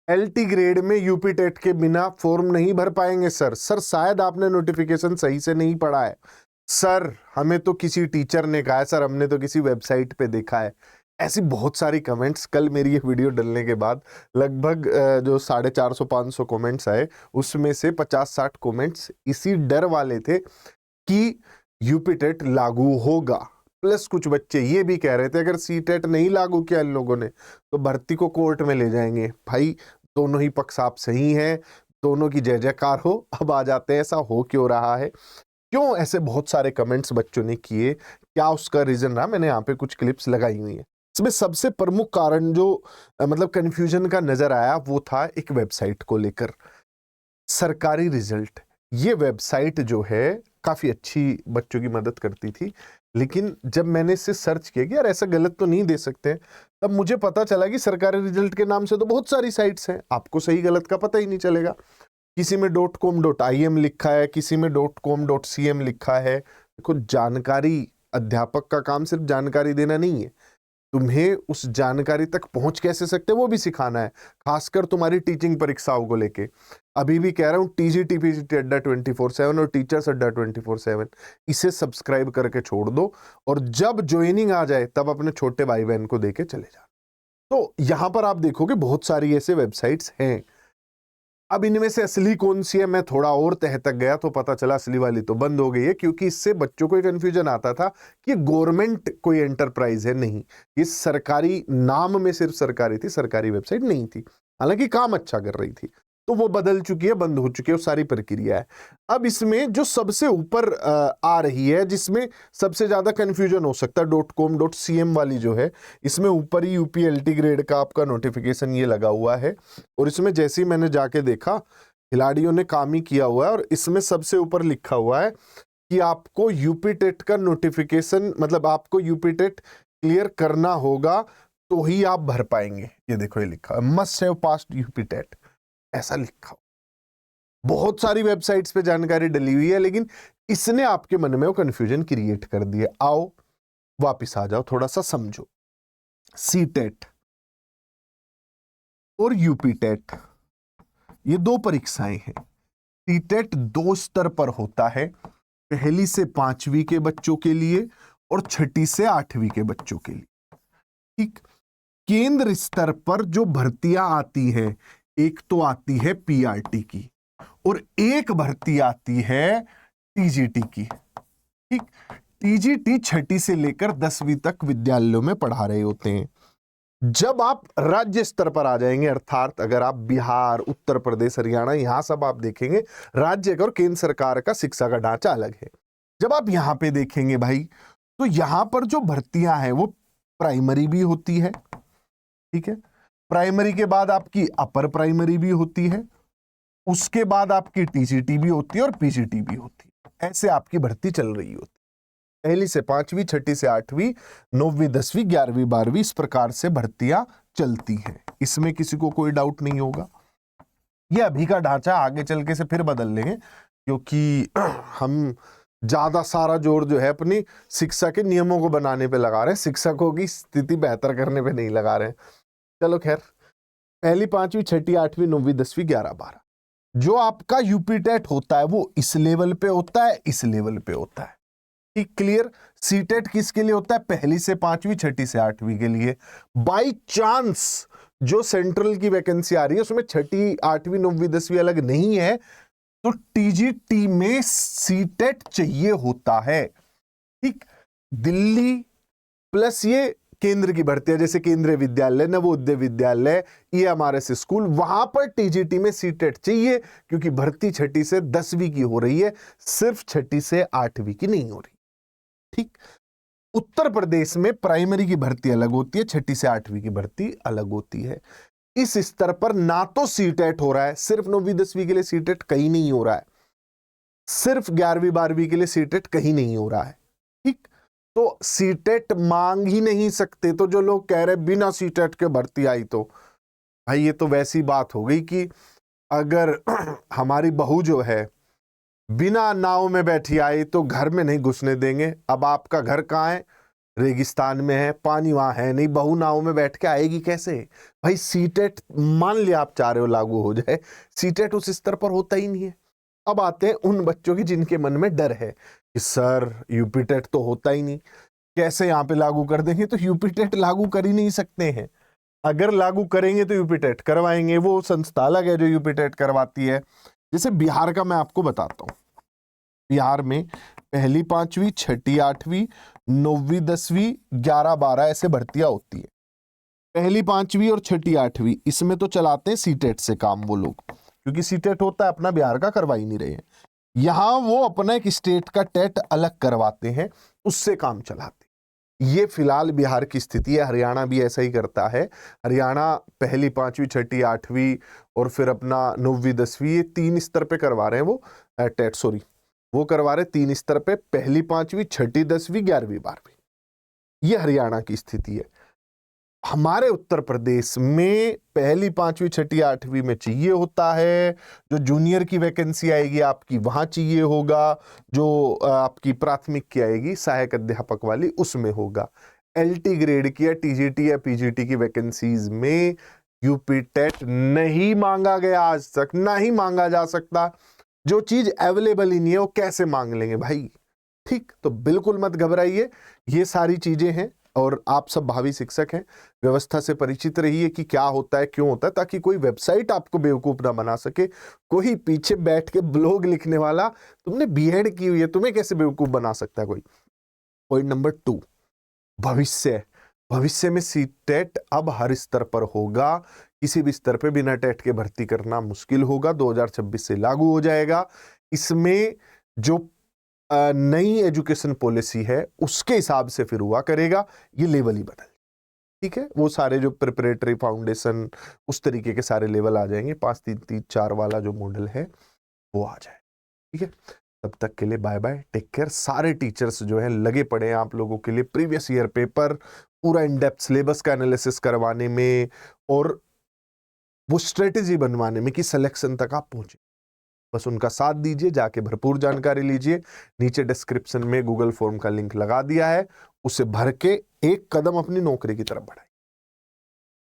LT grade में UP TET के बिना फॉर्म नहीं भर पाएंगे सर। सर शायद आपने नोटिफिकेशन सही से नहीं पढ़ा है सर, हमें तो किसी टीचर ने कहा है सर, हमने तो किसी वेबसाइट पे देखा है। ऐसी बहुत सारी कमेंट्स कल मेरी ये वीडियो डलने के बाद लगभग जो 450-500 कमेंट्स आए, उसमें से 50-60 कमेंट्स इसी डर वाले थे कि यूपी टेट लागू होगा। प्लस कुछ बच्चे ये भी कह रहे थे अगर सीटेट नहीं लागू किया इन लोगों ने तो भर्ती को कोर्ट में ले जाएंगे। भाई दोनों ही पक्ष आप सही हैं, दोनों की जय जयकार हो। अब आ जाते हैं ऐसा हो क्यों रहा है, क्यों ऐसे बहुत सारे कमेंट्स बच्चों ने किए, क्या उसका रीजन रहा। मैंने यहाँ पे कुछ क्लिप्स लगाई हुई है। इसमें सबसे प्रमुख कारण जो मतलब कंफ्यूजन का नजर आया वो था एक वेबसाइट को लेकर, सरकारी रिजल्ट। ये वेबसाइट जो है काफी अच्छी बच्चों की मदद करती थी, लेकिन जब मैंने इससे सर्च किया कि यार ऐसा गलत तो नहीं दे सकते, तब मुझे पता चला कि सरकारी रिजल्ट के नाम से तो बहुत सारी साइट्स हैं, आपको सही गलत का पता ही नहीं चलेगा। किसी में .com.im लिखा है, किसी में .com.cm लिखा है। देखो जानकारी, अध्यापक का काम सिर्फ जानकारी देना नहीं है, तुम्हें उस जानकारी तक पहुंच कैसे सकते वो भी सिखाना है, खासकर तुम्हारी टीचिंग परीक्षाओं को लेके। अभी भी कह रहा हूं TGT PGT अड्डा 24/7 और टीचर्स अड्डा 24/7 इसे सब्सक्राइब करके छोड़ दो, और जब ज्वाइनिंग आ जाए तब अपने छोटे भाई बहन को देके चले जाओ। तो यहां पर आप देखोगे बहुत सारी ऐसे वेबसाइट्स हैं। अब इनमें से असली कौन सी है, मैं थोड़ा और तह तक गया तो पता चला असली वाली तो बंद हो गई है, क्योंकि इससे बच्चों को कंफ्यूजन आता था कि गवर्नमेंट कोई एंटरप्राइज है। नहीं, ये सरकारी, नाम में सिर्फ सरकारी थी, सरकारी वेबसाइट नहीं थी, हालांकि काम अच्छा कर रही थी। तो वो बदल चुकी है, बंद हो चुकी है, वो सारी प्रक्रिया है। अब इसमें जो सबसे ऊपर आ रही है, जिसमें सबसे ज्यादा कंफ्यूजन हो सकता है, .com.cm वाली जो है, इसमें ऊपर ही UPLT ग्रेड का आपका नोटिफिकेशन ये लगा हुआ है, और इसमें जैसे ही मैंने जाके देखा खिलाड़ियों ने काम ही किया हुआ है, और इसमें सबसे ऊपर लिखा हुआ है कि आपको यूपी टेट का नोटिफिकेशन, मतलब आपको यूपी टेट क्लियर करना होगा तो ही आप भर पाएंगे। ये देखो ये लिखा है must have passed UP TET, ऐसा लिखा। बहुत सारी वेबसाइट्स पे जानकारी डली हुई है, लेकिन इसने आपके मन में वो कंफ्यूजन क्रिएट कर दिया। आओ वापिस आ जाओ, थोड़ा सा समझो। सीटेट और यूपी टेट ये दो परीक्षाएं हैं। सीटेट 2 स्तर पर होता है, पहली से 5वीं के बच्चों के लिए और छठी से 8वीं के बच्चों के लिए। ठीक, केंद्र स्तर पर जो भर्तियां आती हैं, एक तो आती है PRT की और एक भर्ती आती है TGT की। ठीक, TGT छठी से लेकर 10वीं तक विद्यालयों में पढ़ा रहे होते हैं। जब आप राज्य स्तर पर आ जाएंगे, अर्थात अगर आप बिहार, उत्तर प्रदेश, हरियाणा, यहां सब आप देखेंगे, राज्य और केंद्र सरकार का शिक्षा का ढांचा अलग है। जब आप यहां पे देखेंगे भाई, तो यहां पर जो भर्तियां हैं वो प्राइमरी भी होती है। ठीक है, प्राइमरी के बाद आपकी अपर प्राइमरी भी होती है, उसके बाद आपकी TGT भी होती है और PGT भी होती है। ऐसे आपकी भर्ती चल रही होती है, पहली से 5वीं, छठी से 8वीं, 9वीं, 10वीं, 11वीं, 12वीं, इस प्रकार से भर्तियां चलती हैं। इसमें किसी को कोई डाउट नहीं होगा। ये अभी का ढांचा, आगे चल के से फिर बदल लेंगे, क्योंकि हम ज्यादा सारा जोर जो है अपनी शिक्षा के नियमों को बनाने पे लगा रहे हैं, शिक्षकों की स्थिति बेहतर करने पे नहीं लगा रहे हैं। चलो खैर, पहली, 5वीं, छठी, 8वीं, 9वीं, 10वीं, 11, 12 जो आपका यूपी टेट होता है वो इस लेवल पे होता है, इस लेवल पे होता है। ठीक, क्लियर। सीटेट किसके लिए होता है? पहली से 5वीं, छठी से 8वीं के लिए। बाई चांस जो सेंट्रल की वैकेंसी आ रही है उसमें छठी, 8वीं, 9वीं, 10वीं अलग नहीं है, तो TGT में सीटेट चाहिए होता है। ठीक, दिल्ली प्लस ये केंद्र की भर्तियां, जैसे केंद्रीय विद्यालय, नवोदय विद्यालय, EMRS स्कूल, वहां पर TGT में सीटेट चाहिए, क्योंकि भर्ती छठी से 10वीं की हो रही है, सिर्फ छठी से 8वीं की नहीं हो रही। ठीक, उत्तर प्रदेश में प्राइमरी की भर्ती अलग होती है, छठी से 8वीं की भर्ती अलग होती है। इस स्तर पर ना तो सीटेट हो रहा है, सिर्फ 9वीं 10वीं के लिए सीटेट कहीं नहीं हो रहा है, सिर्फ 11वीं 12वीं के लिए सीटेट कहीं नहीं हो रहा है। ठीक, तो सीटेट मांग ही नहीं सकते। तो जो लोग कह रहे बिना सीटेट के भर्ती आई, तो भाई ये तो वैसी बात हो गई कि अगर हमारी बहू जो है बिना नाव में बैठी आई तो घर में नहीं घुसने देंगे। अब आपका घर कहाँ है? रेगिस्तान में है, पानी वहां है नहीं, बहू नाव में बैठ के आएगी कैसे भाई? सीटेट मान लिया आप चाह रहे हो लागू हो जाए, सीटेट उस स्तर पर होता ही नहीं है। अब आते हैं उन बच्चों की जिनके मन में डर है कि सर यूपीटेट तो होता ही नहीं, कैसे यहाँ पे लागू कर देंगे? तो यूपीटेट लागू कर ही नहीं सकते हैं। अगर लागू करेंगे तो यूपीटेट करवाएंगे, वो संस्था अलग है जो यूपीटेट करवाती है। जैसे बिहार का मैं आपको बताता हूँ, बिहार में पहली 5वीं, छठी 8वीं, 9वीं 10वीं, 11 12 ऐसे भर्तियां होती है। पहली 5वीं और छठी 8वीं इसमें तो चलाते हैं सीटेट से काम वो लोग, क्योंकि सीटेट होता है, अपना बिहार का करवा ही नहीं रहे हैं। यहां वो अपना एक स्टेट का टेट अलग करवाते हैं, उससे काम चलाते हैं। ये फिलहाल बिहार की स्थिति है। हरियाणा भी ऐसा ही करता है। हरियाणा पहली 5वीं, छठी 8वीं और फिर अपना 9वीं 10वीं, ये 3 स्तर पे करवा रहे हैं वो टेट, सॉरी वो करवा रहे 3 स्तर पे, पहली 5वीं, छठी 10वीं, 11वीं 12वीं। ये हरियाणा की स्थिति है। हमारे उत्तर प्रदेश में पहली 5वीं, छठी 8वीं में चाहिए होता है, जो जूनियर की वैकेंसी आएगी आपकी वहां चाहिए होगा, जो आपकी प्राथमिक की आएगी सहायक अध्यापक वाली उसमें होगा। एलटी ग्रेड की या टीजीटी या पीजीटी की वैकेंसीज में यूपी टेट नहीं मांगा गया आज तक, ना ही मांगा जा सकता। जो चीज अवेलेबल ही नहीं है वो कैसे मांग लेंगे भाई? ठीक, तो बिल्कुल मत घबराइए, ये सारी चीजें हैं और आप सब भावी शिक्षक हैं, व्यवस्था से परिचित रहिए कि क्या होता है, क्यों होता है, ताकि कोई वेबसाइट आपको बेवकूफ ना बना सके। कोई पीछे बैठ के ब्लॉग लिखने वाला, तुमने बीएड की हुई है, तुम्हें कैसे बेवकूफ बना सकता है कोई? पॉइंट नंबर 2, भविष्य में सीटेट अब हर स्तर पर होगा। किसी भी स्तर पे बिना टेट के भर्ती करना मुश्किल होगा, 2026 से लागू हो जाएगा। इसमें जो नई एजुकेशन पॉलिसी है उसके हिसाब से फिर हुआ करेगा, ये लेवल ही बदल, ठीक है? वो सारे जो प्रिपरेटरी, फाउंडेशन, उस तरीके के सारे लेवल आ जाएंगे, 5 3 3 4 वाला जो मॉडल है वो आ जाए, ठीक है? तब तक के लिए बाय बाय, टेक केयर। सारे टीचर्स जो है लगे पड़े हैं आप लोगों के लिए प्रीवियस ईयर पेपर पूरा इन डेप्थ सिलेबस का एनालिसिस करवाने में और वो स्ट्रेटेजी बनवाने में कि सिलेक्शन तक आप पहुंचे। बस उनका साथ दीजिए, जाके भरपूर जानकारी लीजिए। नीचे डिस्क्रिप्शन में गूगल फॉर्म का लिंक लगा दिया है, उसे भर के एक कदम अपनी नौकरी की तरफ बढ़ाइए।